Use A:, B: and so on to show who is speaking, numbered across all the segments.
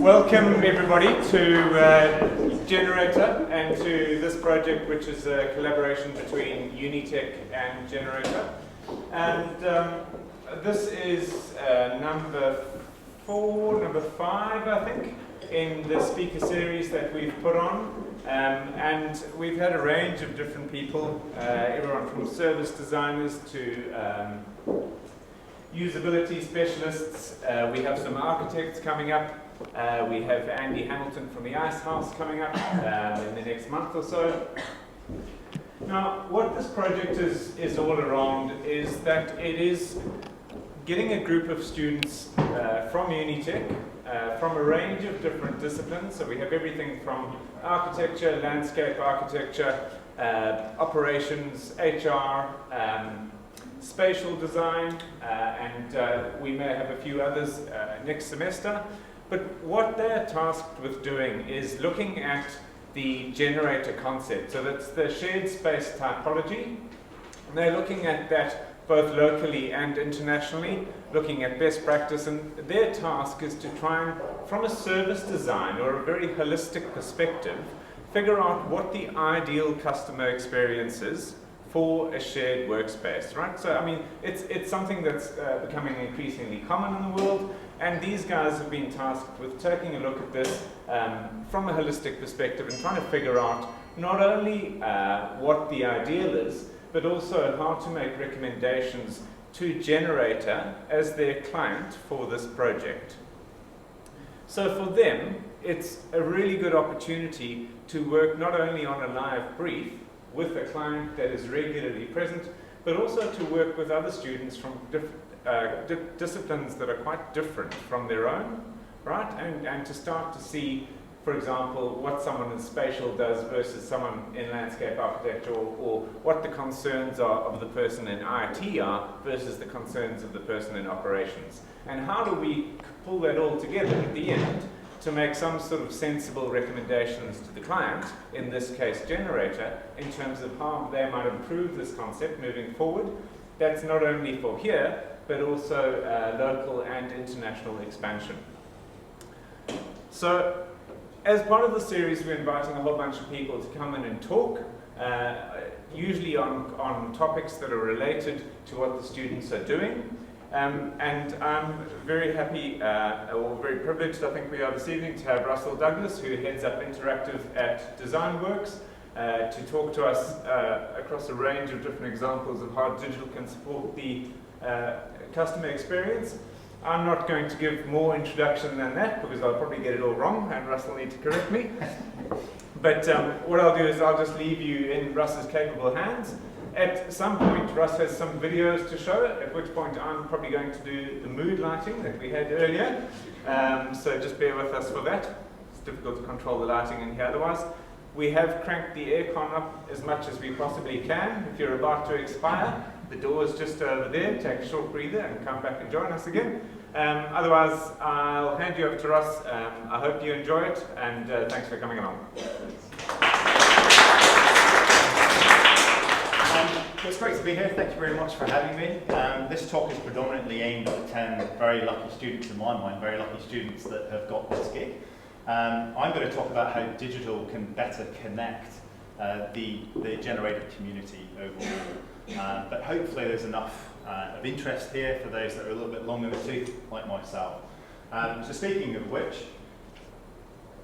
A: Welcome everybody to Generator and to this project, which is a collaboration between Unitec and Generator. And this is number 5, I think, in the speaker series that we've put on. And we've had a range of different people, everyone from service designers to usability specialists. We have some architects coming up. We have Andy Hamilton from the Ice House coming up in the next month or so. Now, what this project is all around is that it is getting a group of students from Unitec, from a range of different disciplines. So we have everything from architecture, landscape architecture, operations, HR, spatial design, and we may have a few others next semester. But what they're tasked with doing is looking at the generator concept. So that's the shared space typology. And they're looking at that both locally and internationally, looking at best practice. And their task is to try and, from a service design or a very holistic perspective, figure out what the ideal customer experience is for a shared workspace, right? So, I mean, it's something that's becoming increasingly common in the world, and these guys have been tasked with taking a look at this from a holistic perspective and trying to figure out not only what the ideal is, but also how to make recommendations to Generator as their client for this project. So for them, it's a really good opportunity to work not only on a live brief with a client that is regularly present, but also to work with other students from disciplines that are quite different from their own, right? And to start to see, for example, what someone in spatial does versus someone in landscape architecture, or what the concerns are of the person in IT are versus the concerns of the person in operations. And how do we pull that all together at the end to make some sort of sensible recommendations to the client, in this case Generator, in terms of how they might improve this concept moving forward. That's not only for here, but also local and international expansion. So, as part of the series, we're inviting a whole bunch of people to come in and talk, usually on topics that are related to what the students are doing. And I'm very happy, or very privileged, I think we are this evening, to have Russel Douglas, who heads up Interactive at DesignWorks, to talk to us across a range of different examples of how digital can support the customer experience. I'm not going to give more introduction than that, because I'll probably get it all wrong, and Russ will need to correct me. But what I'll do is I'll just leave you in Russ's capable hands. At some point, Russ has some videos to show, at which point I'm probably going to do the mood lighting that we had earlier. So just bear with us for that. It's difficult to control the lighting in here otherwise. We have cranked the aircon up as much as we possibly can. If you're about to expire, the door is just over there. Take a short breather and come back and join us again. Otherwise, I'll hand you over to Russ. I hope you enjoy it, and thanks for coming along.
B: It's great to be here. Thank you very much for having me. This talk is predominantly aimed at 10 very lucky students, in my mind, very lucky students that have got this gig. I'm going to talk about how digital can better connect the Generator community overall. But hopefully there's enough of interest here for those that are a little bit long in the tooth, like myself. So speaking of which,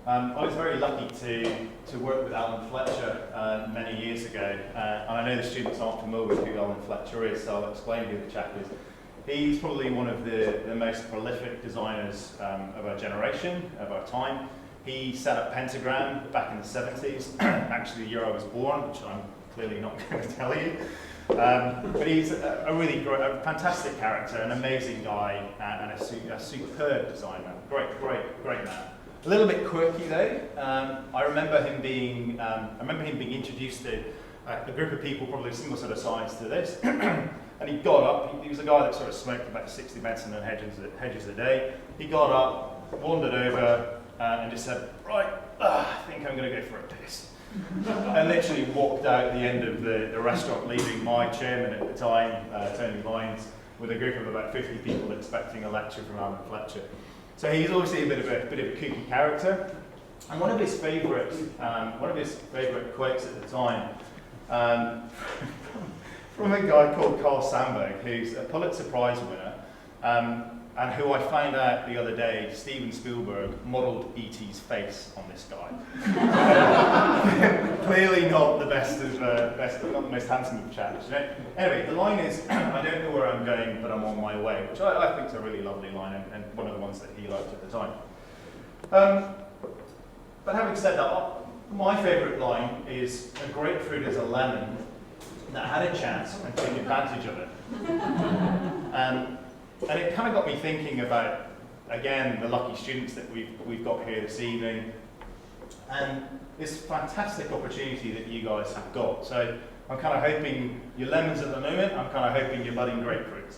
B: I was very lucky to work with Alan Fletcher many years ago, and I know the students aren't familiar with who Alan Fletcher is, so I'll explain who the chap is. He's probably one of the most prolific designers of our generation, of our time. He set up Pentagram back in the 70s, actually the year I was born, which I'm clearly not going to tell you. But he's a really great, a fantastic character, an amazing guy, and a superb designer. Great man. A little bit quirky though. I remember him being introduced to a group of people probably a similar sort of size to this, and he got up. He was a guy that sort of smoked about 60 Benson and hedges a day. He got up, wandered over, and just said, "Right, I think I'm going to go for a piss." And literally walked out the end of the restaurant, leaving my chairman at the time, Tony Lyons, with a group of about 50 people expecting a lecture from Alan Fletcher. So he's obviously a bit of a kooky character, and one of his favourite quotes at the time from a guy called Carl Sandburg, who's a Pulitzer Prize winner, and who I found out the other day, Steven Spielberg modelled E.T.'s face on this guy. Clearly not the not the most handsome of chaps. You know? Anyway, the line is, I don't know where I'm going, but I'm on my way, which I think is a really lovely line, and one of the ones that he liked at the time. But having said that, my favourite line is, a grapefruit is a lemon that had a chance and took advantage of it. And it kind of got me thinking about, again, the lucky students that we've got here this evening, and this fantastic opportunity that you guys have got. So I'm kind of hoping you're lemons at the moment, I'm kind of hoping you're budding grapefruits.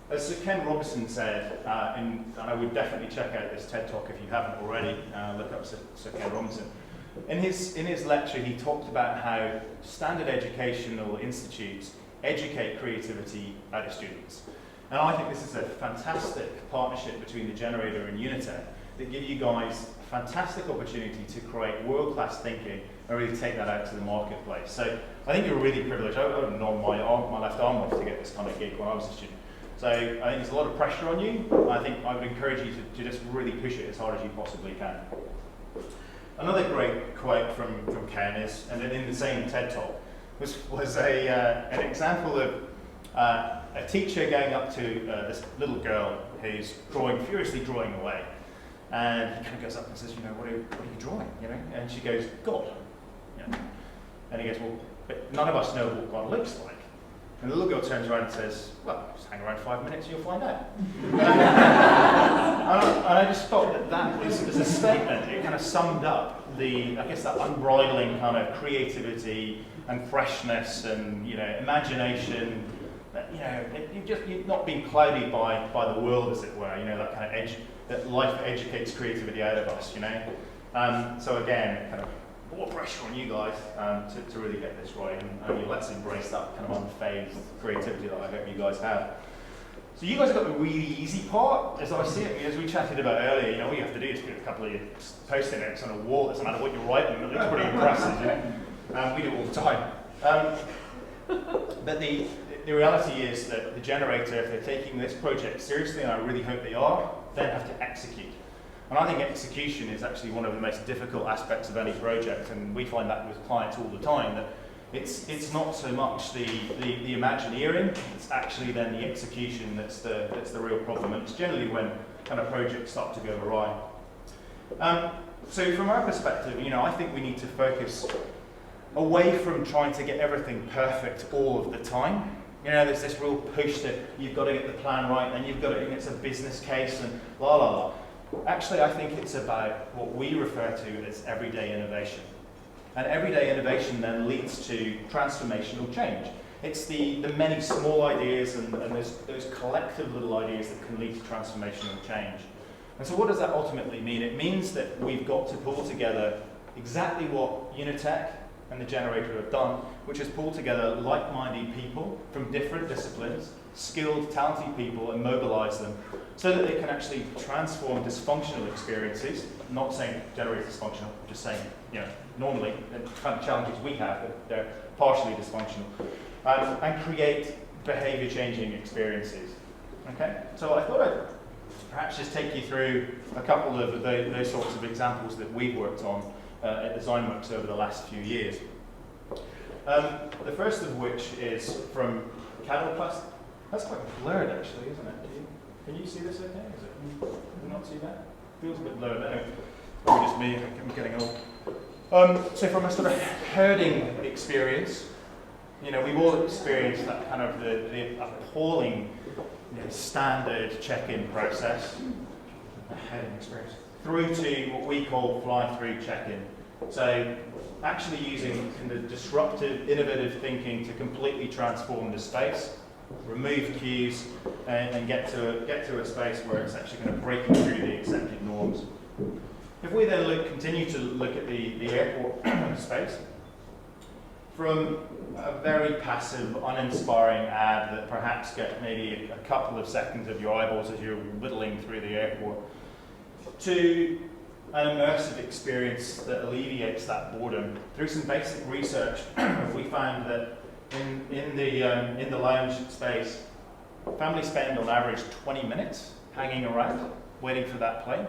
B: As Sir Ken Robinson said, and I would definitely check out this TED Talk if you haven't already, look up Sir Ken Robinson. In his lecture, he talked about how standard educational institutes educate creativity out of students. And I think this is a fantastic partnership between the Generator and Unitec that give you guys a fantastic opportunity to create world-class thinking and really take that out to the marketplace. So I think you're really privileged. I would nod my left arm off to get this kind of gig when I was a student. So I think there's a lot of pressure on you. I think I would encourage you to just really push it as hard as you possibly can. Another great quote from Ken is, and in the same TED Talk, was an example of a teacher going up to this little girl who's furiously drawing away, and he kind of goes up and says, you know, what are you drawing? You know, and she goes, God. You know? And he goes, well, but none of us know what God looks like. And the little girl turns around and says, well, just hang around 5 minutes and you'll find out. And I just thought that was a statement. It kind of summed up that unbridling kind of creativity and freshness and, you know, imagination. You know, you're not being clouded by the world, as it were. You know, that kind of that life educates creativity out of us. You know, so again, kind of more pressure on you guys to really get this right, and let's embrace that kind of unfazed creativity that I hope you guys have. So you guys have got the really easy part, as I see it, as we chatted about earlier. You know, all you have to do is put a couple of your post-it notes on a wall. It doesn't matter what you're writing; it looks pretty impressive. You know, we do it all the time. But the reality is that the Generator, if they're taking this project seriously, and I really hope they are, then have to execute. And I think execution is actually one of the most difficult aspects of any project, and we find that with clients all the time, that it's not so much the Imagineering, it's actually then the execution that's the real problem, and it's generally when kind of projects start to go awry. So from our perspective, you know, I think we need to focus away from trying to get everything perfect all of the time. You know, there's this real push that you've got to get the plan right, and you've got to, it's a business case, and la la la. Actually, I think it's about what we refer to as everyday innovation. And everyday innovation then leads to transformational change. It's the many small ideas and those collective little ideas that can lead to transformational change. And so what does that ultimately mean? It means that we've got to pull together exactly what Unitec and the Generator have done, which is pull together like-minded people from different disciplines, skilled, talented people, and mobilize them so that they can actually transform dysfunctional experiences. I'm not saying Generator is dysfunctional, I'm just saying, you know, normally, the kind of challenges we have, they're partially dysfunctional, and create behavior-changing experiences. Okay? So I thought I'd perhaps just take you through a couple of those sorts of examples that we've worked on at DesignWorks over the last few years. The first of which is from Cadelplast. That's quite blurred actually, isn't it? Can you see this okay? Is it not too bad? Feels a bit blurred. Anyway, probably just me, I'm getting old. So from a sort of herding experience, you know, we've all experienced that kind of the appalling, you know, standard check-in process, a herding experience, through to what we call fly-through check-in. So actually using kind of disruptive, innovative thinking to completely transform the space, remove cues, and get to a space where it's actually going to break through the accepted norms. If we then continue to look at the airport space, from a very passive, uninspiring ad that perhaps get maybe a couple of seconds of your eyeballs as you're whittling through the airport, to an immersive experience that alleviates that boredom. Through some basic research, we found that in the lounge space, families spend on average 20 minutes hanging around, waiting for that plane.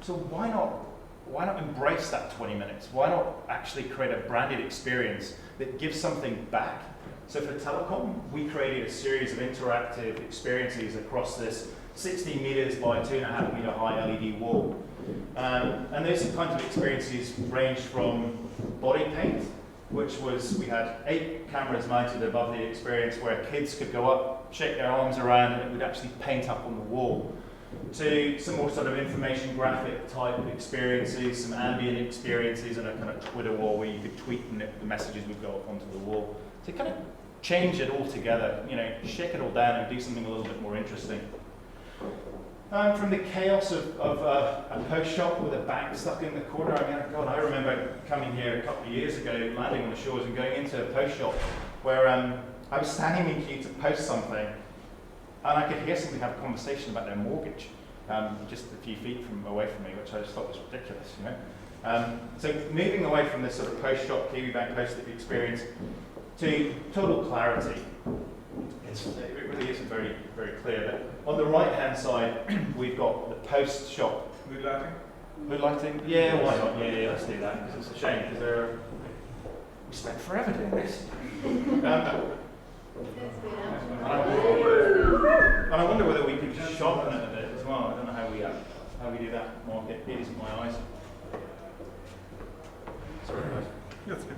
B: So why not embrace that 20 minutes? Why not actually create a branded experience that gives something back? So for telecom, we created a series of interactive experiences across this 60 meters by 2.5 meter high LED wall. And those kinds of experiences ranged from body paint, which was, we had 8 cameras mounted above the experience where kids could go up, shake their arms around, and it would actually paint up on the wall, to some more sort of information graphic type experiences, some ambient experiences, and a kind of Twitter wall where you could tweet and the messages would go up onto the wall. To kind of change it all together, shake it all down and do something a little bit more interesting. From the chaos of a post shop with a bank stuck in the corner, I remember coming here a couple of years ago, landing on the shores and going into a post shop where I was standing in queue to post something, and I could hear somebody have a conversation about their mortgage just a few feet away from me, which I just thought was ridiculous, So moving away from this sort of post shop, Kiwi Bank post experience to total clarity. It really isn't very, very clear. But on the right-hand side, we've got the post shop.
A: Mood lighting?
B: Mood lighting? Yeah, why not? Yeah, let's do that, because it's a shame, because we spent forever doing this. And I wonder whether we could sharpen it a bit as well. I don't know how we do that, Mark. It isn't my eyes. Sorry, guys.
A: That's good.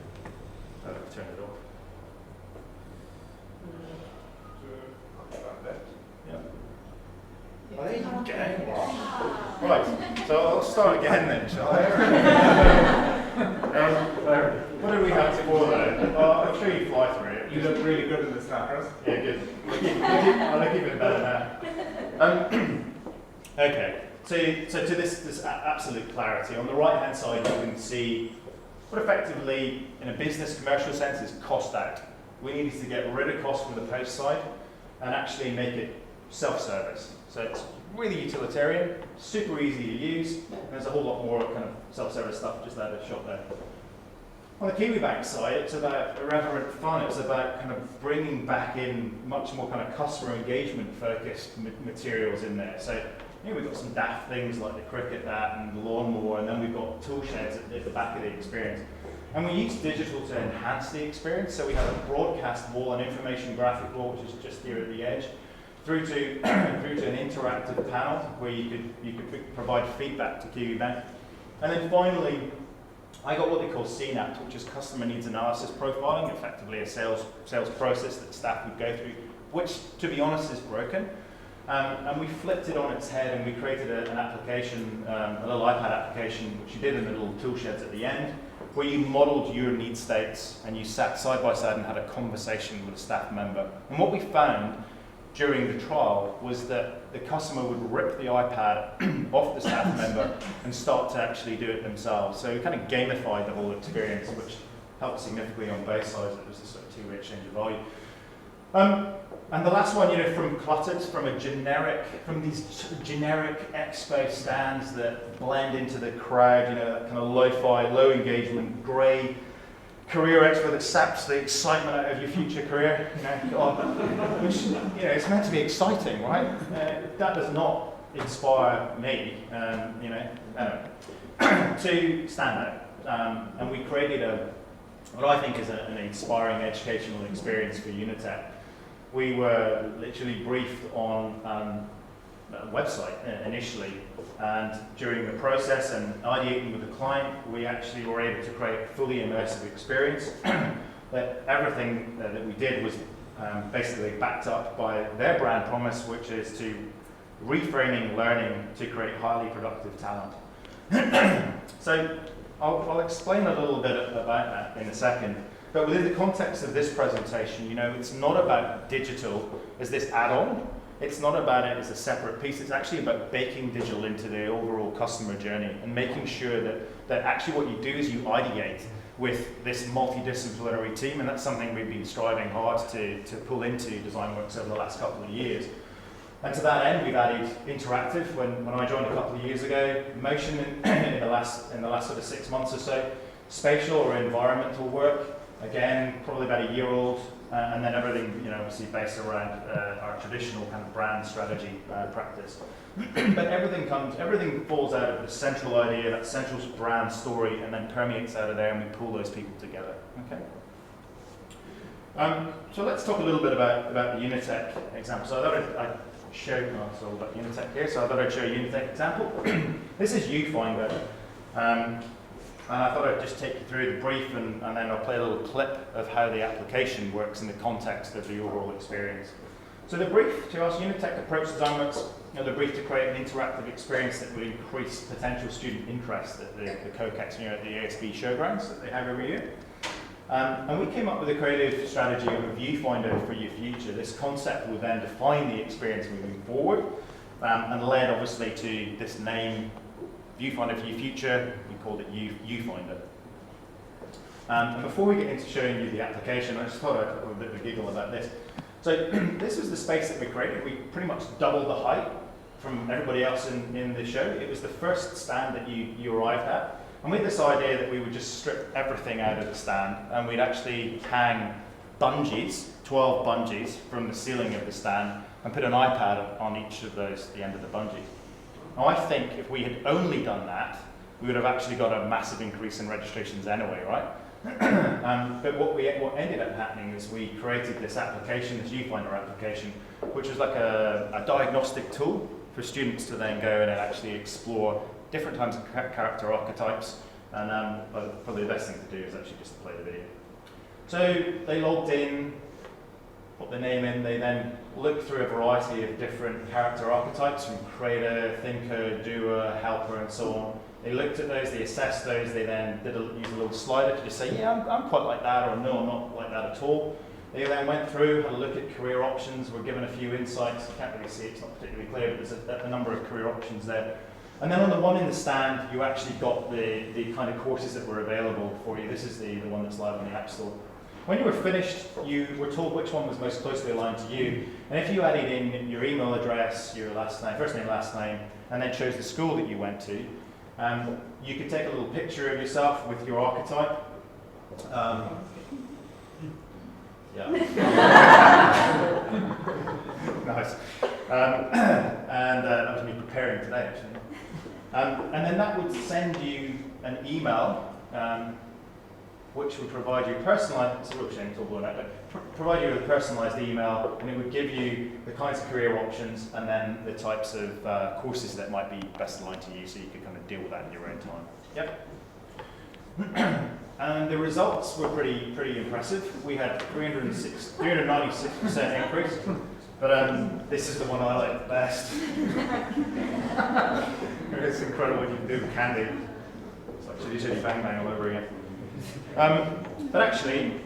B: I'll turn it off. Yeah. There you go. Right, so I'll start again then, shall I? What do we have before that? I'm sure you fly through it.
A: You look really good in this now, Russ.
B: Yeah, good. I look even better now. Okay, so to this absolute clarity, on the right-hand side you can see what effectively, in a business commercial sense, is cost out. We needed to get rid of cost from the post side and actually make it self-service. So it's really utilitarian, super easy to use, and there's a whole lot more kind of self-service stuff just out of the shop there. On the Kiwi Bank side, it's about irreverent fun. It's about kind of bringing back in much more kind of customer engagement focused materials in there. So we've got some daft things like the cricket bat and the lawnmower, and then we've got tool sheds at the back of the experience. And we use digital to enhance the experience. So we have a broadcast wall, an information graphic wall, which is just here at the edge, through to an interactive panel where you could provide feedback to Kiwi Bank. And then finally, I got what they call CNAP, which is customer needs analysis profiling, effectively a sales process that staff would go through, which, to be honest, is broken. And we flipped it on its head and we created an application, a little iPad application, which you did in the little tool sheds at the end, where you modeled your need states and you sat side by side and had a conversation with a staff member. And what we found during the trial was that the customer would rip the iPad off the staff member and start to actually do it themselves. So we kind of gamified the whole experience, which helped significantly on both sides. It was a sort of two-way exchange of value. And the last one, from cluttered, from these generic expo stands that blend into the crowd, that kind of lo-fi, low engagement, grey career expo that saps the excitement out of your future career, which, it's meant to be exciting, right? That does not inspire me, to stand out. And we created what I think is an inspiring educational experience for Unitec. We were literally briefed on a website initially, and during the process and ideating with the client, we actually were able to create a fully immersive experience. That everything that we did was basically backed up by their brand promise, which is to reframing learning to create highly productive talent. So I'll explain a little bit about that in a second. But within the context of this presentation, it's not about digital as this add-on. it's not about it as a separate piece. It's actually about baking digital into the overall customer journey and making sure that actually what you do is you ideate with this multidisciplinary team, and that's something we've been striving hard to pull into DesignWorks over the last couple of years. And to that end, we've added interactive. When I joined a couple of years ago, motion in the last sort of 6 months or so, spatial or environmental work, again, probably about a year old, and then everything, obviously based around our traditional kind of brand strategy practice. But everything falls out of the central idea, that central brand story, and then permeates out of there, and we pull those people together. Okay. So let's talk a little bit about the Unitec example. So I thought I'd show, it's all about Unitec here, so I thought I'd show a Unitec example. This is Viewfinder. And I thought I'd just take you through the brief, and then I'll play a little clip of how the application works in the context of the overall experience. So the brief to us, Unitec approach DesignWorks, the brief to create an interactive experience that would increase potential student interest at the COCEX, at the ASB showgrounds that they have every year. And we came up with a creative strategy of a viewfinder for your future. This concept will then define the experience moving forward, and led obviously to this name, Viewfinder for your future. We called it Viewfinder. And before we get into showing you the application, I just thought I'd have a bit of a giggle about this. So this was the space that we created. We pretty much doubled the height from everybody else in the show. It was the first stand that you arrived at. And we had this idea that we would just strip everything out of the stand, and we'd actually hang bungees, 12 bungees, from the ceiling of the stand, and put an iPad on each of those at the end of the bungee. Now I think if we had only done that, we would have actually got a massive increase in registrations anyway, right? But what ended up happening is we created this application, this Viewfinder application, which was like a diagnostic tool for students to then go in and actually explore different types of character archetypes. And probably the best thing to do is actually just play the video. So they logged in, put their name in, they then looked through a variety of different character archetypes, from creator, thinker, doer, helper, and so on. They looked at those, they assessed those, they then used a little slider to just say, yeah, I'm quite like that, or no, I'm not like that at all. They then went through, had a look at career options, were given a few insights. You can't really see it, it's not particularly clear, but there's a number of career options there. And then on the one in the stand, you actually got the kind of courses that were available for you. This is the one that's live on the App Store. When you were finished, you were told which one was most closely aligned to you. And if you added in your email address, your last name, first name, last name, and then chose the school that you went to, you could take a little picture of yourself with your archetype. Yeah. Nice. And that was me preparing today, actually. And then that would send you an email, which would provide you personalized, it's a real shame it's all blown out, but provide you with a personalized email, and it would give you the kinds of career options and then the types of courses that might be best aligned to you, so you could kind of deal with that in your own time. Yep. And the results were pretty impressive. We had 396% increase, but this is the one I like the best. It's incredible what you can do with candy. It's like Chitty Chitty Bang Bang all over again. But actually,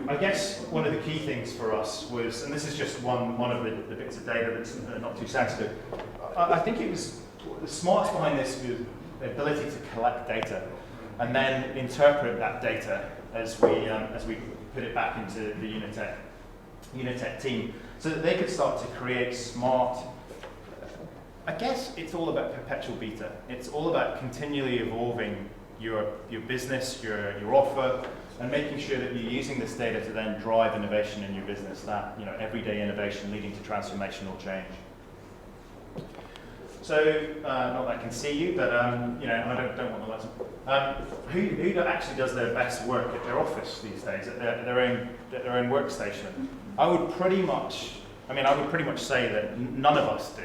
B: I guess one of the key things for us was, and this is just one of the bits of data that's not too sensitive, I think it was, the smarts behind this was the ability to collect data and then interpret that data as we put it back into the Unitec team, so that they could start to create smart. I guess it's all about perpetual beta. It's all about continually evolving your business, your offer, and making sure that you're using this data to then drive innovation in your business. That everyday innovation leading to transformational change. So, not that I can see you, but and I don't want to let them. Who actually does their best work at their office these days, at their own workstation? I would pretty much say that none of us do.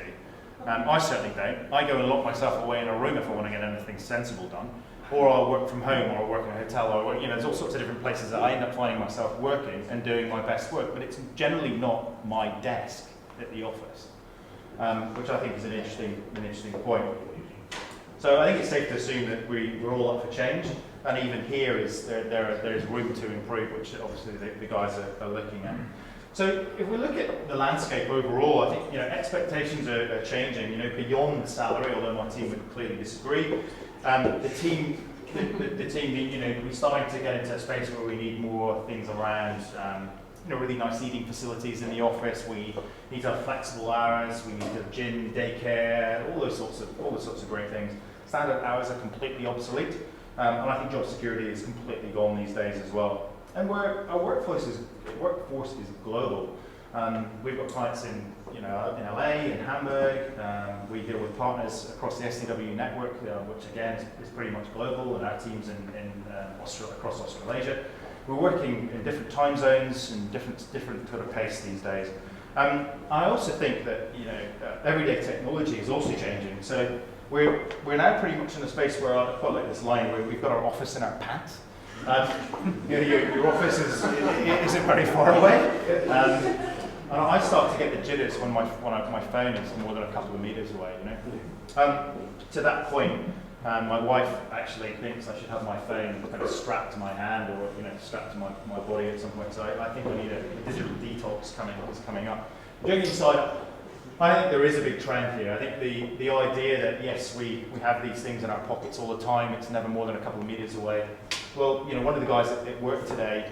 B: I certainly don't. I go and lock myself away in a room if I want to get anything sensible done, or I'll work from home, or I'll work in a hotel, or there's all sorts of different places that I end up finding myself working and doing my best work. But it's generally not my desk at the office. Which I think is an interesting point. So I think it's safe to assume that we're all up for change, and even here there is room to improve, which obviously the guys are looking at. So if we look at the landscape overall, I think expectations are changing. Beyond the salary, although my team would clearly disagree. The team, we're starting to get into a space where we need more things around. Really nice eating facilities in the office. We need to have flexible hours. We need to have gym, daycare, all those sorts of great things. Standard hours are completely obsolete, and I think job security is completely gone these days as well. And our workforce is global. We've got clients in LA, in Hamburg. We deal with partners across the SDW network, which again is pretty much global, and our teams across Australasia. We're working in different time zones and different sort of pace these days. I also think that everyday technology is also changing. So we're now pretty much in a space where I quite like this line where we've got our office in our pants. Your office isn't very far away. And I start to get the jitters when my phone is more than a couple of meters away. To that point. My wife actually thinks I should have my phone kind of strapped to my hand or strapped to my body at some point. So I think I need a digital detox coming up. Joking aside, I think there is a big trend here. I think the idea that yes, we have these things in our pockets all the time. It's never more than a couple of meters away. Well, one of the guys at work today,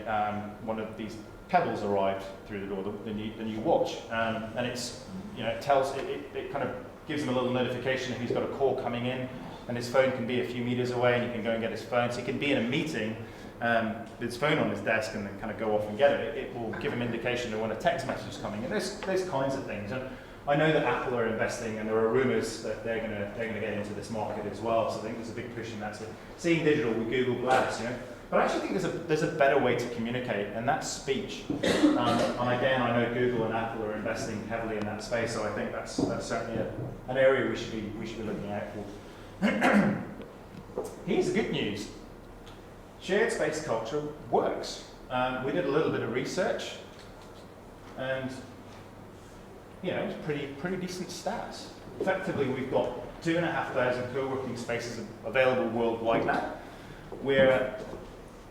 B: one of these pebbles arrived through the door, the new watch, and it's it tells it kind of gives him a little notification if he's got a call coming in. And his phone can be a few meters away, and he can go and get his phone. So he can be in a meeting with his phone on his desk and then kind of go off and get it. It will give him indication of when a text message is coming. And there's kinds of things. And I know that Apple are investing, and there are rumours that they're going to get into this market as well. So I think there's a big push in that. So seeing digital with Google Glass, But I actually think there's a better way to communicate, and that's speech. And again, I know Google and Apple are investing heavily in that space. So I think that's certainly an area we should be looking out for. Here's the good news. Shared space culture works. We did a little bit of research, and it's pretty decent stats. Effectively, we've got 2,500 co-working spaces available worldwide now, where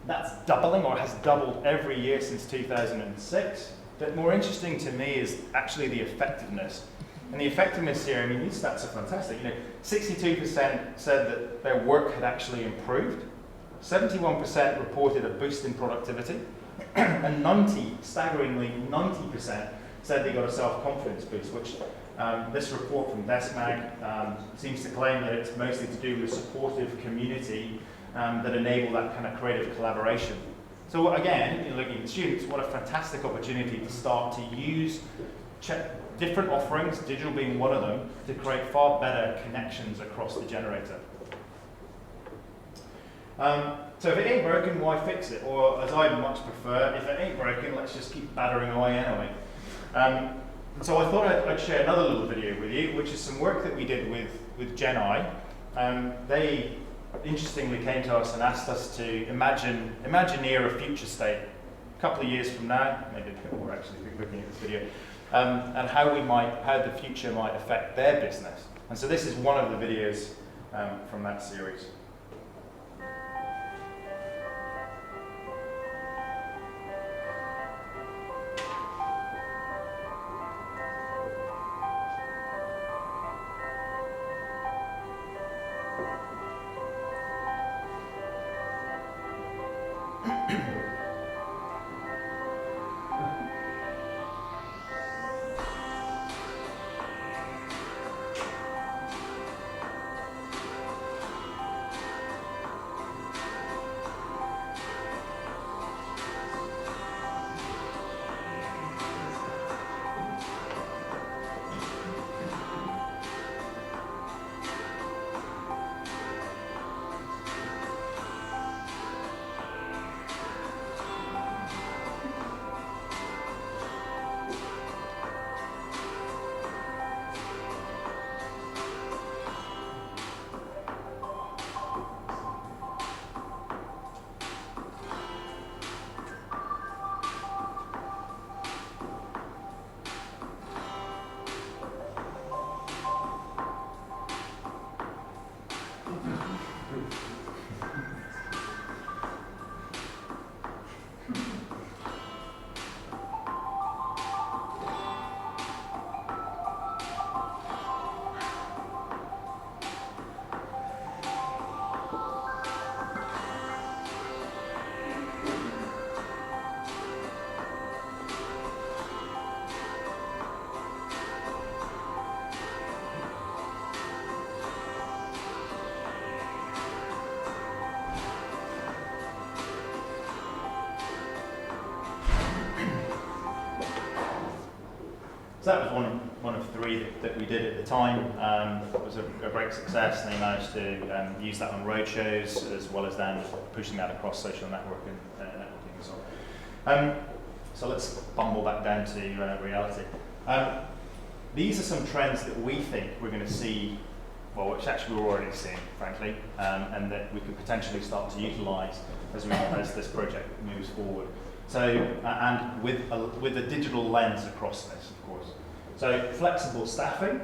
B: that's doubling or has doubled every year since 2006. But more interesting to me is actually the effectiveness. And the effectiveness here, these stats are fantastic. 62% said that their work had actually improved. 71% reported a boost in productivity. And staggeringly 90% said they got a self-confidence boost, which this report from DeskMag seems to claim that it's mostly to do with a supportive community that enable that kind of creative collaboration. So again, looking at students, what a fantastic opportunity to start to use different offerings, digital being one of them, to create far better connections across the generator. So if it ain't broken, why fix it? Or as I much prefer, if it ain't broken, let's just keep battering away anyway. So I thought I'd share another little video with you, which is some work that we did with Gen I. They interestingly came to us and asked us to imagineer a future state a couple of years from now, maybe a bit more actually, looking at this video. And how the future might affect their business. And so this is one of the videos from that series. So that was one of three that we did at the time. It was a great success, and they managed to use that on roadshows as well as then pushing that across social networking and so on. So let's bumble back down to reality. These are some trends that we think we're going to see, well, which actually we're already seeing, frankly, and that we could potentially start to utilise as this project moves forward. So, and with a digital lens across this, of course. So, flexible staffing,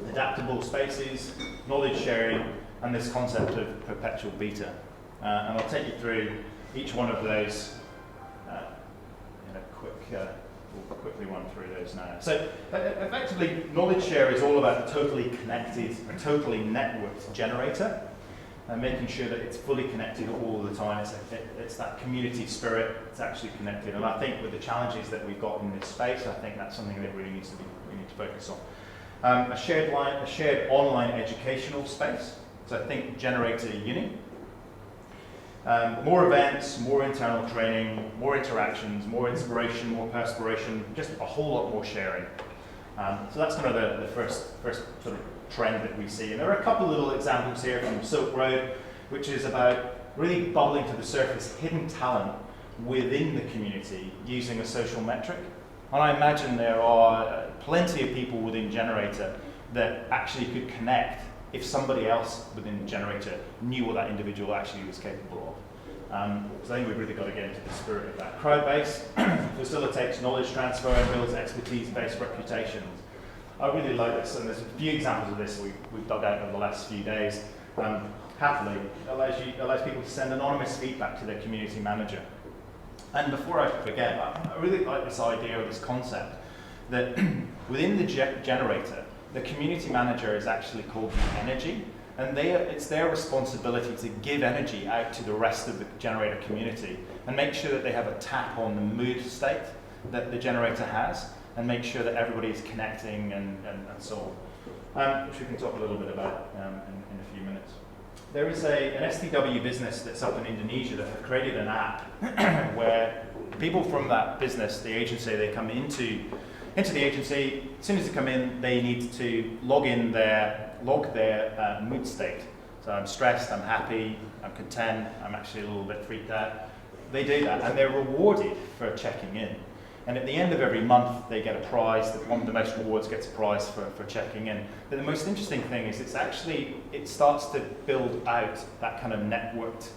B: adaptable spaces, knowledge sharing, and this concept of perpetual beta. And I'll take you through each one of those in a we'll quickly run through those now. So, effectively, knowledge share is all about a totally connected, a totally networked generator, and making sure that it's fully connected all the time. It's that community spirit. It's actually connected, and I think with the challenges that we've got in this space, I think that's something that really we need to focus on. A shared online educational space. So I think Generator Uni. More events, more internal training, more interactions, more inspiration, more perspiration, just a whole lot more sharing. So that's kind of the first sort of trend that we see. And there are a couple little examples here from Silk Road, which is about really bubbling to the surface hidden talent within the community using a social metric. And I imagine there are plenty of people within Generator that actually could connect if somebody else within Generator knew what that individual actually was capable of. So I think we've really got to get into the spirit of that. Crowdbase facilitates knowledge transfer and builds expertise-based reputations. I really like this, and there's a few examples of this we've dug out over the last few days. Happily, allows people to send anonymous feedback to their community manager. And before I forget, I really like this idea or this concept that within the generator, the community manager is actually called the energy, and it's their responsibility to give energy out to the rest of the generator community and make sure that they have a tap on the mood state that the generator has, and make sure that everybody is connecting and so on, which we can talk a little bit about in a few minutes. There is an STW business that's up in Indonesia that have created an app where people from that business, the agency, they come into the agency. As soon as they come in, they need to log their mood state. So I'm stressed, I'm happy, I'm content, I'm actually a little bit freaked out. They do that, and they're rewarded for checking in. And at the end of every month, they get a prize. One of the most rewards gets a prize for checking in. But the most interesting thing is it starts to build out that kind of networked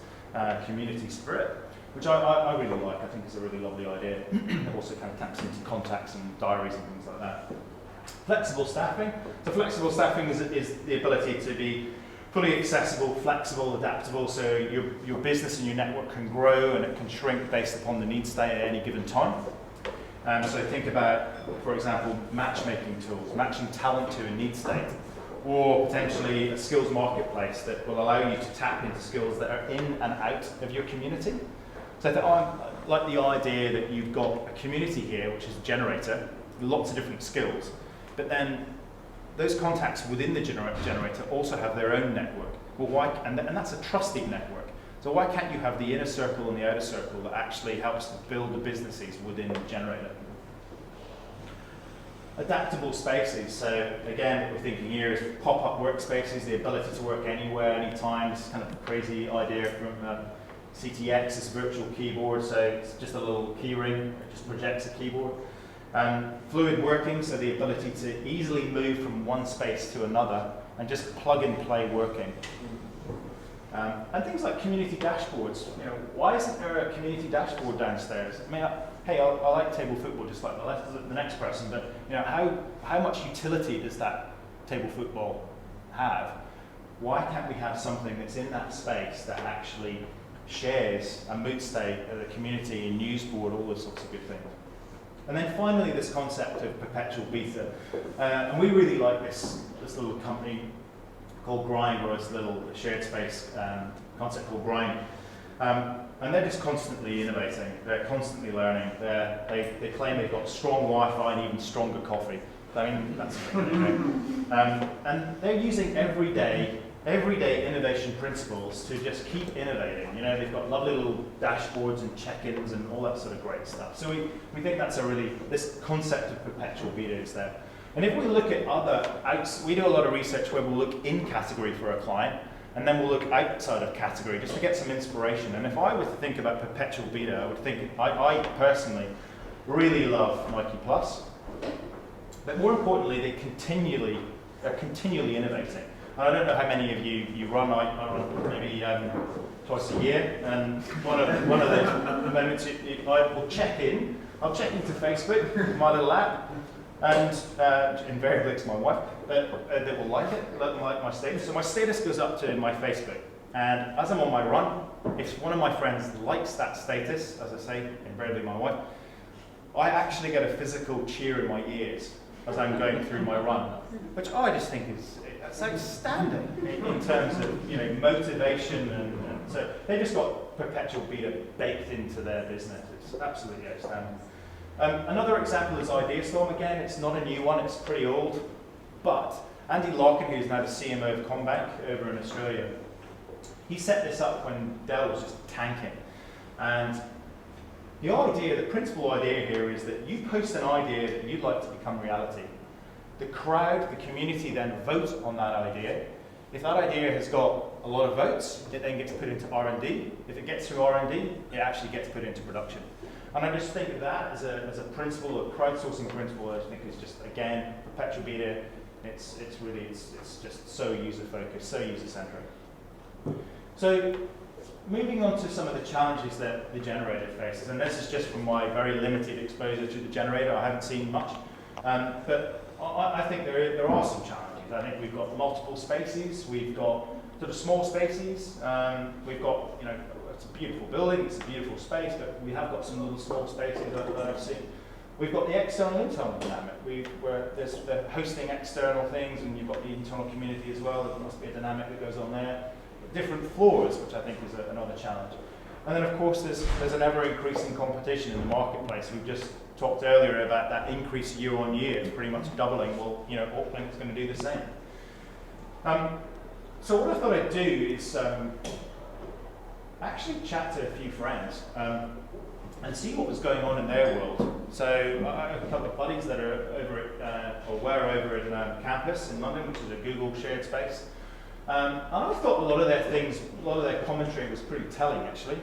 B: community spirit, which I really like. I think it's a really lovely idea. It also kind of taps into contacts and diaries and things like that. Flexible staffing. So flexible staffing is the ability to be fully accessible, flexible, adaptable, so your business and your network can grow and it can shrink based upon the need state at any given time. So think about, for example, matchmaking tools, matching talent to a need state, or potentially a skills marketplace that will allow you to tap into skills that are in and out of your community. So I like the idea that you've got a community here, which is a generator, lots of different skills, but then those contacts within the generator also have their own network. Well, and that's a trusted network. So why can't you have the inner circle and the outer circle that actually helps to build the businesses within the generator? Adaptable spaces. So again, what we're thinking here is pop-up workspaces, the ability to work anywhere, anytime. This is kind of a crazy idea from CTX, this virtual keyboard. So it's just a little key ring, it just projects a keyboard. Fluid working, so the ability to easily move from one space to another and just plug and play working. And things like community dashboards. You know, why isn't there a community dashboard downstairs? I mean, I like table football just like the next person, but you know, how much utility does that table football have? Why can't we have something that's in that space that actually shares a mood state of the community, a news board, all those sorts of good things? And then finally, this concept of perpetual beta. And we really like this little company called Grind, or this little shared space concept called Grind. And they're just constantly innovating. They're constantly learning. They claim they've got strong Wi-Fi and even stronger coffee. I mean, that's and they're using everyday everyday innovation principles to just keep innovating. You know, they've got lovely little dashboards and check-ins and all that sort of great stuff. So we think that's this concept of perpetual beta is there. And if we look at we do a lot of research where we'll look in category for a client, and then we'll look outside of category just to get some inspiration. And if I were to think about perpetual beta, I would think, I personally really love Nike Plus. But more importantly, they're continually innovating. And I don't know how many of you run, maybe twice a year, and one of the moments I will check in. I'll check into Facebook with my little app, and invariably it's my wife that will like my status. So my status goes up to my Facebook, and as I'm on my run, if one of my friends likes that status, as I say, invariably my wife, I actually get a physical cheer in my ears as I'm going through my run, which I just think it's outstanding in terms of motivation, and so they just got perpetual beta baked into their business. It's absolutely outstanding. Another example is IdeaStorm. Again, it's not a new one, it's pretty old, but Andy Larkin, who's now the CMO of Combank over in Australia, he set this up when Dell was just tanking. And the principal idea here is that you post an idea that you'd like to become reality. The crowd, the community then vote on that idea. If that idea has got a lot of votes, it then gets put into R&D. If it gets through R&D, it actually gets put into production. And I just think of that as a principle, a crowdsourcing principle, I think is just, again, perpetual beta. It's just so user-focused, so user-centric. So moving on to some of the challenges that the generator faces, and this is just from my very limited exposure to the generator. I haven't seen much, but I think there are some challenges. I think we've got multiple spaces, we've got sort of small spaces, we've got, it's a beautiful building, it's a beautiful space, but we have got some little small spaces that I've seen. We've got the external internal dynamic. There's the hosting external things, and you've got the internal community as well. There must be a dynamic that goes on there. Different floors, which I think is another challenge. And then, of course, there's an ever-increasing competition in the marketplace. We've just talked earlier about that increase year on year. It's pretty much doubling. Well, Auckland's going to do the same. So what I thought I'd do is actually chat to a few friends and see what was going on in their world. So I have a couple of buddies that are were over in campus in London, which is a Google shared space. And I thought a lot of their commentary was pretty telling, actually.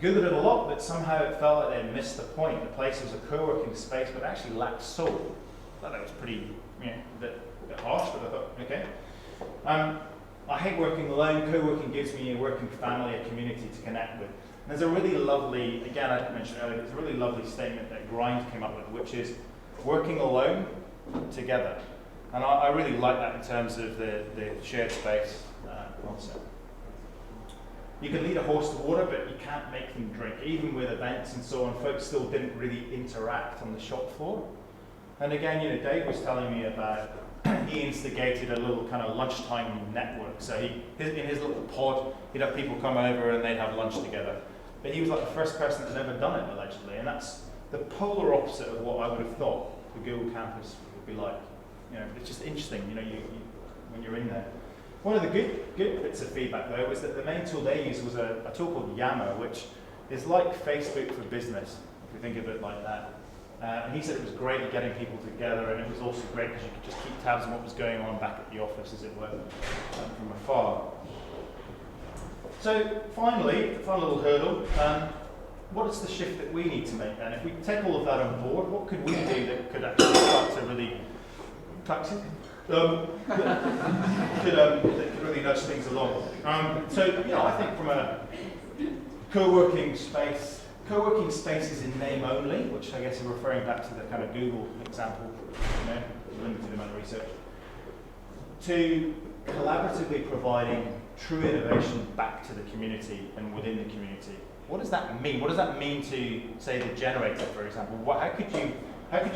B: Googled it a lot, but somehow it felt like they missed the point. The place was a co-working space, but actually lacked soul. I thought that was pretty, a bit harsh, but I thought, okay. I hate working alone. Co-working gives me a working family, a community to connect with. And there's a really lovely, again, I mentioned earlier, there's a really lovely statement that Grind came up with, which is working alone together. And I really like that in terms of the shared space concept. You can lead a horse to water, but you can't make them drink. Even with events and so on, folks still didn't really interact on the shop floor. And again, Dave was telling me about he instigated a little kind of lunchtime network. So in his little pod, he'd have people come over and they'd have lunch together. But he was like the first person that's ever done it, allegedly. And that's the polar opposite of what I would have thought the Google campus would be like. It's just interesting, when you're in there. One of the good bits of feedback, though, was that the main tool they used was a tool called Yammer, which is like Facebook for business, if you think of it like that. And he said it was great at getting people together, and it was also great because you could just keep tabs on what was going on back at the office, as it were, from afar. So finally, the final little hurdle, what is the shift that we need to make then? If we take all of that on board, what could we do that could actually start to really that could really nudge things along? I think from a co-working spaces in name only, which I guess is referring back to the kind of Google example, limited amount of research, to collaboratively providing true innovation back to the community and within the community. What does that mean? What does that mean to, say, the generator, for example? How could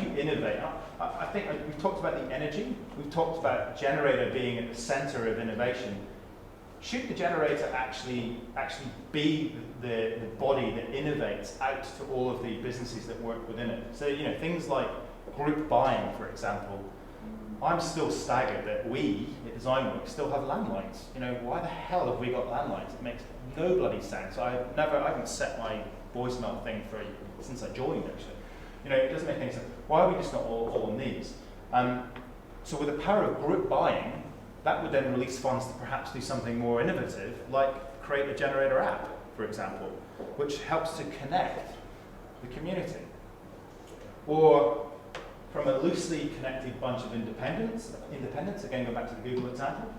B: you innovate? I think we've talked about the energy. We've talked about generator being at the center of innovation. Should the generator actually be the body that innovates out to all of the businesses that work within it? So things like group buying, for example. I'm still staggered that we at DesignWorks still have landlines. You know, why the hell have we got landlines? It makes no bloody sense. I haven't set my voicemail thing since I joined, actually. You know, it doesn't make any sense. Why are we just not all on these? So with the power of group buying, that would then release funds to perhaps do something more innovative, like create a generator app, for example, which helps to connect the community. Or from a loosely connected bunch of independents, again, go back to the Google example,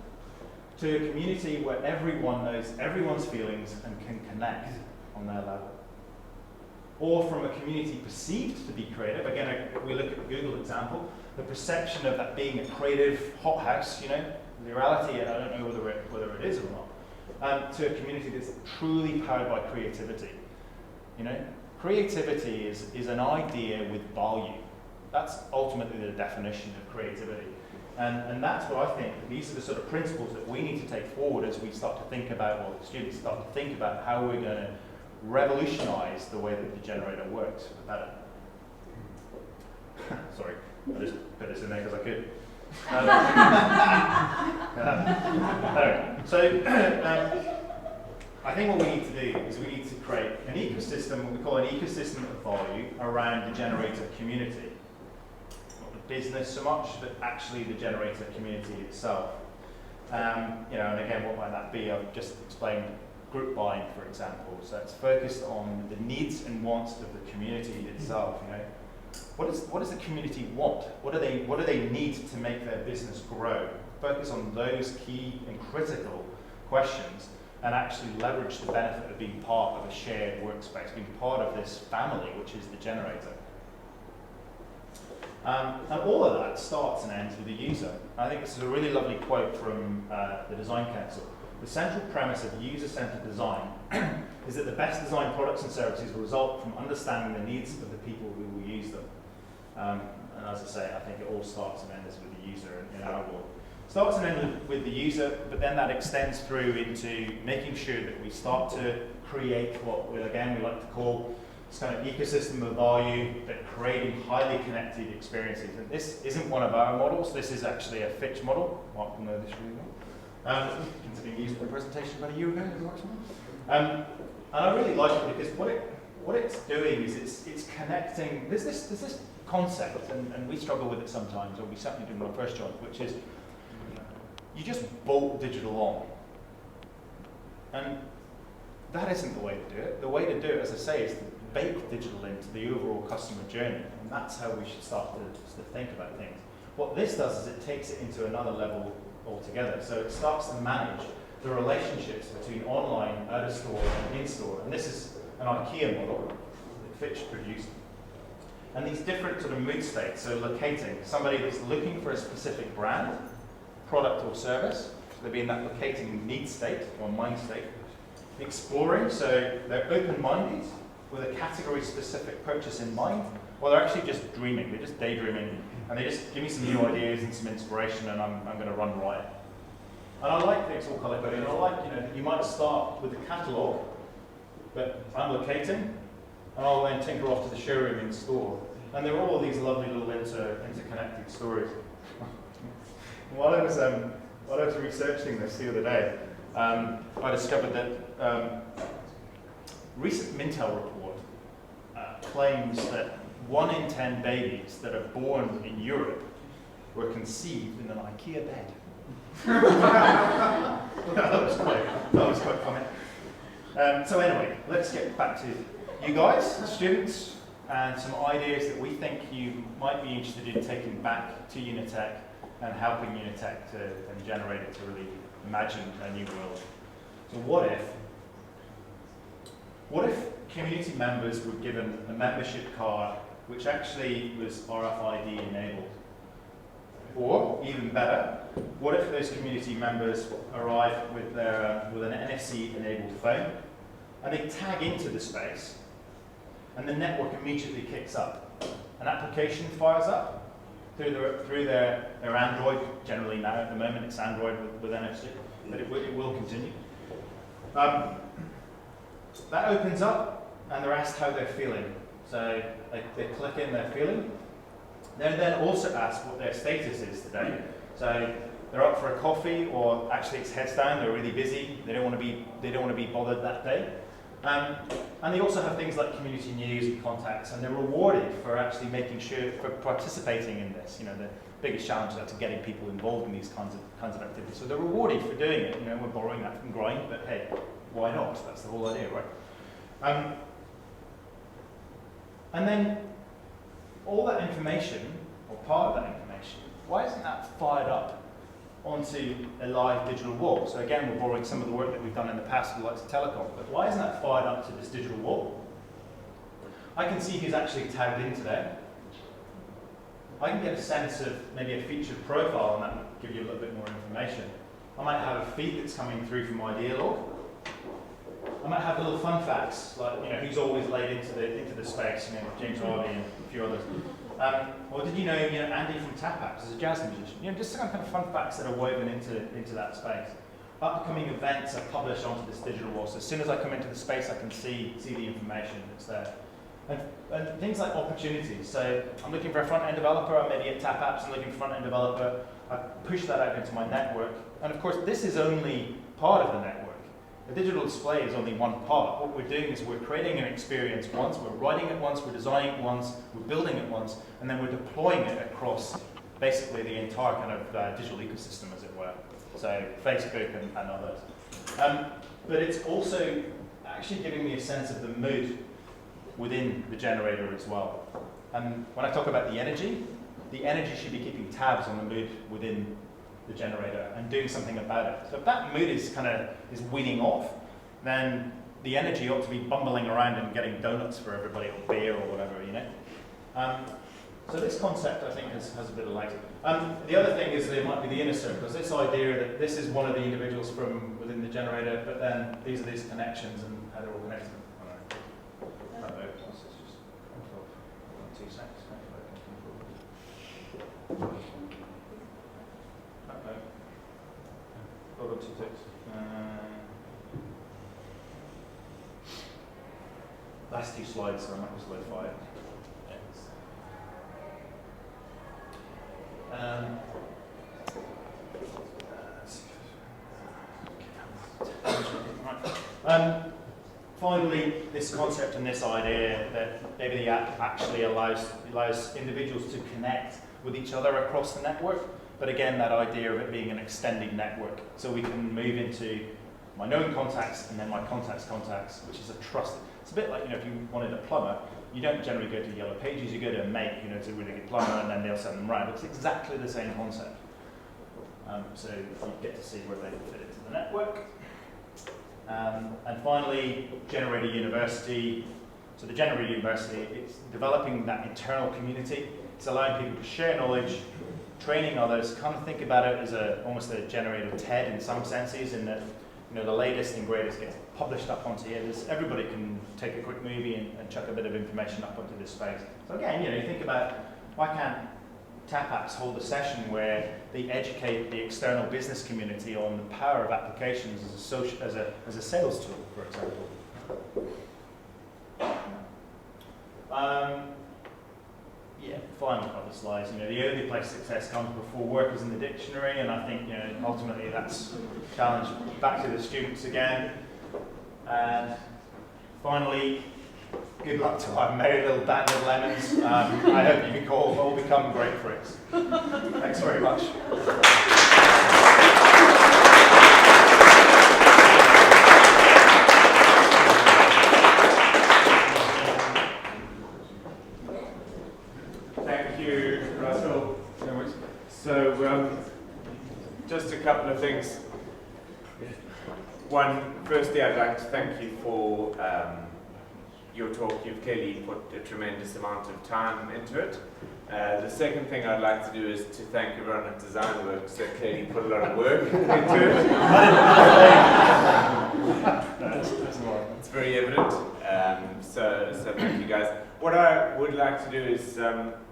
B: to a community where everyone knows everyone's feelings and can connect on their level. Or from a community perceived to be creative, again, if we look at the Google example, the perception of that being a creative hothouse, you know, the reality, I don't know whether it is or not, to a community that's truly powered by creativity. You know, creativity is an idea with value. That's ultimately the definition of creativity. And that's what I think, these are the sort of principles that we need to take forward as we start to think about, or students start to think about how we're going to revolutionize the way that the generator works for the better. Sorry, I just put this in there because I could. I think what we need to do is we need to create an ecosystem, what we call an ecosystem of value around the generator community. Not the business so much, but actually the generator community itself. You know, and again, what might that be? I've just explained group buying, for example. So it's focused on the needs and wants of the community itself. You know, what does the community want? What do they need to make their business grow? Focus on those key and critical questions, and actually leverage the benefit of being part of a shared workspace, being part of this family, which is the generator. And all of that starts and ends with the user. I think this is a really lovely quote from the Design Council. The central premise of user-centered design is that the best designed products and services will result from understanding the needs of the people who will use them. And as I say, I think it all starts and ends with the user in our world. Starts and ends with the user, but then that extends through into making sure that we start to create what we like to call this kind of ecosystem of value, but creating highly connected experiences. And this isn't one of our models, this is actually a Fitch model. Mark will know this really well. It's been used in a presentation about a year ago. And I really like it because what it's doing is it's connecting. There's this concept, and we struggle with it sometimes, or we certainly did when I first joined, which is you just bolt digital on. And that isn't the way to do it. The way to do it, as I say, is to bake digital into the overall customer journey. And that's how we should start to think about things. What this does is it takes it into another level altogether. So it starts to manage the relationships between online, out of store, and in-store. And this is an IKEA model that Fitch produced. And these different sort of mood states, so locating somebody that's looking for a specific brand, product or service, so they'll be in that locating need state or mind state. Exploring, so they're open-minded with a category-specific purchase in mind, or they're actually just dreaming, they're just daydreaming, and they just give me some new ideas and some inspiration, and I'm going to run riot. And I like that it's all color-coded, and I like, you might start with the catalogue, but I'm locating, and I'll then tinker off to the showroom in store. And there are all these lovely little interconnected stories. While I was researching this the other day, I discovered that recent Mintel report claims that 1 in 10 babies that are born in Europe were conceived in an IKEA bed. that was quite funny. So anyway, let's get back to you guys, the students, and some ideas that we think you might be interested in taking back to Unitec and helping Unitec and Generator to really imagine a new world. So what if community members were given a membership card which actually was RFID enabled? Or, even better, what if those community members arrive with an NFC enabled phone and they tag into the space and the network immediately kicks up? An application fires up through their Android, generally now at the moment it's Android with NFC, but it will continue. That opens up and they're asked how they're feeling. So they click in their feeling, They're then also asked what their status is today. So they're up for a coffee, or actually it's heads down, they're really busy, they don't want to be bothered that day. And they also have things like community news and contacts, and they're rewarded for actually for participating in this. You know, the biggest challenge is actually getting people involved in these kinds of activities. So they're rewarded for doing it. You know, we're borrowing that from grind, but hey, why not? That's the whole idea, right? And then all that information, or part of that information, why isn't that fired up onto a live digital wall? So again, we're borrowing some of the work that we've done in the past with the likes of telecom, but why isn't that fired up to this digital wall? I can see who's actually tagged in today. I can get a sense of maybe a featured profile, and that will give you a little bit more information. I might have a feed that's coming through from my dialogue. I might have little fun facts, like, you know, who's always laid into the space, you know, James Harvey and a few others. Or did you know Andy from Tap Apps is a jazz musician? You know, just some kind of fun facts that are woven into that space. Upcoming events are published onto this digital wall, so as soon as I come into the space, I can see the information that's there. And things like opportunities. So I'm looking for a front-end developer, I'm maybe at Tap Apps, I'm looking for a front-end developer. I push that out into my network. And of course, this is only part of the network. The digital display is only one part. What we're doing is we're creating an experience once, we're writing it once, we're designing it once, we're building it once, and then we're deploying it across basically the entire kind of digital ecosystem, as it were. So Facebook and others. But it's also actually giving me a sense of the mood within the generator as well. And when I talk about the energy should be keeping tabs on the mood within the generator and doing something about it. So if that mood is weaning off, then the energy ought to be bumbling around and getting donuts for everybody, or beer or whatever, you know. So this concept, I think, has a bit of legs. The other thing is there might be the inner circles. This idea that this is one of the individuals from within the generator, but then these are these connections and how they're all connected. Last two slides, so I might just slide 5. Finally, this concept and this idea that maybe the app actually allows individuals to connect with each other across the network. But again, that idea of it being an extended network, so we can move into my known contacts and then my contacts, which is a trusted. It's a bit like, you know, if you wanted a plumber, you don't generally go to Yellow Pages, you go to a mate, you know, it's a really good plumber, and then they'll send them around. It's exactly the same concept. So you get to see where they fit into the network. And finally, Generator University. So the Generator University, it's developing that internal community. It's allowing people to share knowledge, training others. Kind of think about it as almost a generator TED in some senses, in that, you know, the latest and greatest gets published up onto here. Everybody can take a quick movie and chuck a bit of information up onto this space. So again, you know, you think about, why can't Tap Apps hold a session where they educate the external business community on the power of applications as a sales tool, for example. Yeah, final couple of slides. You know, the only place success comes before work is in the dictionary, and I think, you know, ultimately that's a challenge back to the students again. And finally, good luck to our merry little band of lemons. I hope you can all become great freaks. Thanks very much.
A: Thank you, Russell. So, just a couple of things. One, firstly, I'd like to thank you for your talk. You've clearly put a tremendous amount of time into it. The second thing I'd like to do is to thank everyone at DesignWorks that clearly put a lot of work into it. It's very evident. So thank you guys. What I would like to do is,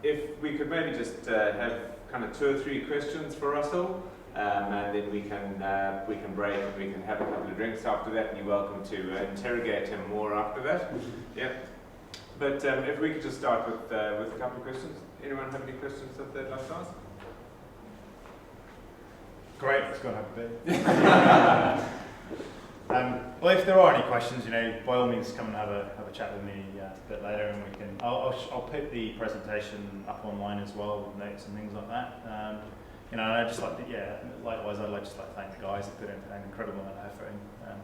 A: if we could maybe just have kind of 2 or 3 questions for Russell, and then we can break and we can have a couple of drinks after that, and you're welcome to interrogate him more after that. Yeah. But if we could just start with a couple of questions. Anyone have any questions that they'd like to ask?
B: Great, let's go and have a bit. Well, if there are any questions, by all means, come and have a chat with me a bit later, and we can. I'll put the presentation up online as well, with notes and things like that. And I just like to, likewise, I'd like to thank the guys that put in an incredible amount of effort in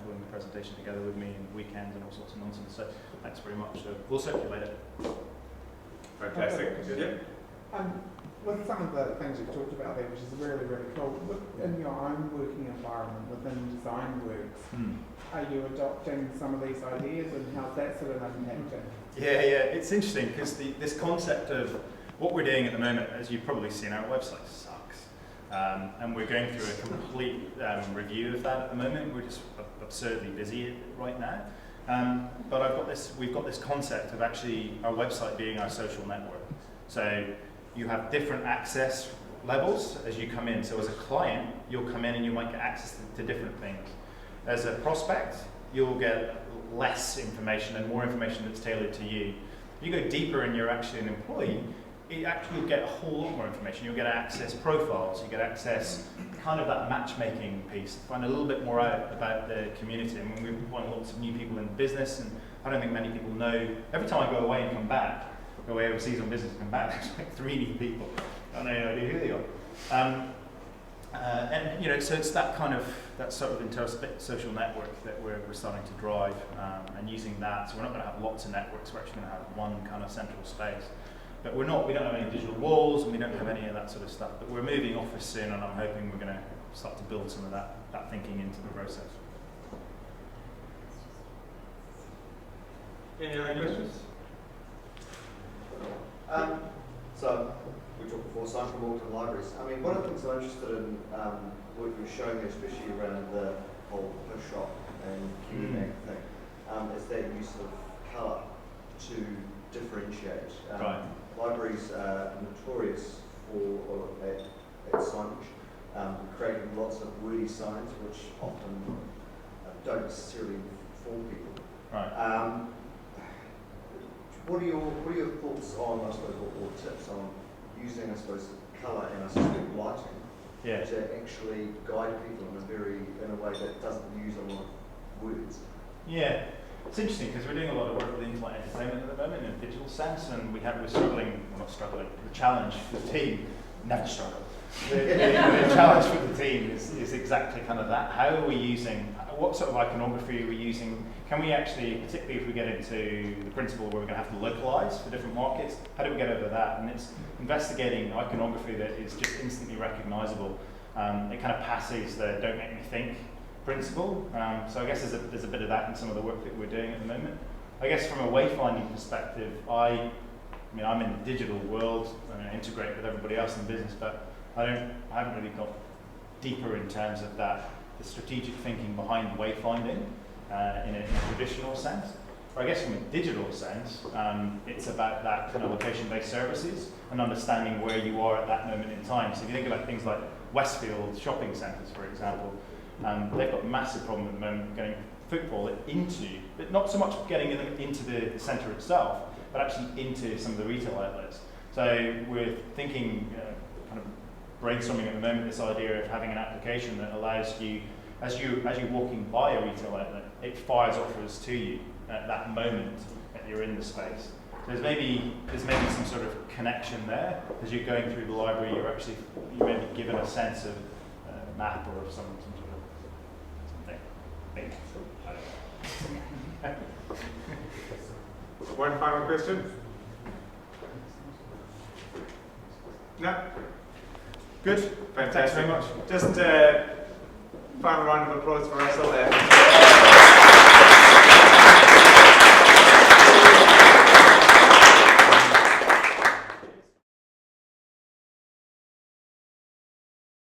B: putting the presentation together with me, and weekends and all sorts of nonsense. So thanks very much. We'll circulate it.
A: Fantastic.
C: With some of the things you've talked about there, which is really, really cool, in your own working environment within DesignWorks, are you adopting some of these ideas, and how's that sort of impacting?
B: Yeah, it's interesting because this concept of what we're doing at the moment, as you've probably seen, our website sucks. And we're going through a complete review of that at the moment. We're just absurdly busy right now. But we've got this concept of actually our website being our social network. So you have different access levels as you come in. So as a client, you'll come in and you might get access to different things. As a prospect, you'll get less information and more information that's tailored to you. You go deeper and you're actually an employee, you'll get a whole lot more information. You'll get access profiles, you get access kind of that matchmaking piece, find a little bit more out about the community. I mean, we've won lots of new people in business, and I don't think many people know. Every time I go away and come back, go away overseas on business and come back, there's like 3 new people. I don't know any idea who they are. So it's that sort of social network that we're starting to drive, and using that. So we're not going to have lots of networks. We're actually going to have one kind of central space. But we don't have any digital walls, and we don't have any of that sort of stuff. But we're moving office soon, and I'm hoping we're going to start to build some of that thinking into the process.
A: Any other questions?
D: So we talked before, Simon from Auckland Libraries. I mean, one of the things I'm interested in, what you were showing, especially around the whole push shop and QEMAC thing, is that use of colour to differentiate.
B: Right.
D: Libraries are notorious at signage, creating lots of wordy signs which often don't necessarily inform people.
B: Right.
D: What are your thoughts on, I suppose, or tips on using, I suppose, colour and I suspect lighting to actually guide people in a way that doesn't use a lot of words?
B: Yeah. It's interesting because we're doing a lot of work with in-flight entertainment at the moment in a digital sense, and we're struggling. The challenge for the team, never struggle. The challenge for the team is exactly kind of that. How are we using, what sort of iconography are we using? Can we actually, particularly if we get into the principle where we're going to have to localize for different markets, how do we get over that? And it's investigating iconography that is just instantly recognizable. It kind of passes the don't make me think principle. So I guess there's a bit of that in some of the work that we're doing at the moment. I guess from a wayfinding perspective, I'm in the digital world, I integrate with everybody else in business, but I haven't really got deeper in terms of the strategic thinking behind wayfinding in a traditional sense. Or I guess from a digital sense, it's about that kind of location-based services and understanding where you are at that moment in time. So if you think about things like Westfield shopping centres, for example, they've got a massive problem at the moment getting footfall but not so much getting them into the centre itself, but actually into some of the retail outlets. So we're thinking, kind of brainstorming at the moment, this idea of having an application that allows you, as you're walking by a retail outlet, it fires offers to you at that moment that you're in the space. So there's maybe some sort of connection there. As you're going through the library, you may be given a sense of map or some sort of something.
A: One final question? No? Good. Fantastic.
B: Thanks very much.
A: Just final round of applause for Russell there.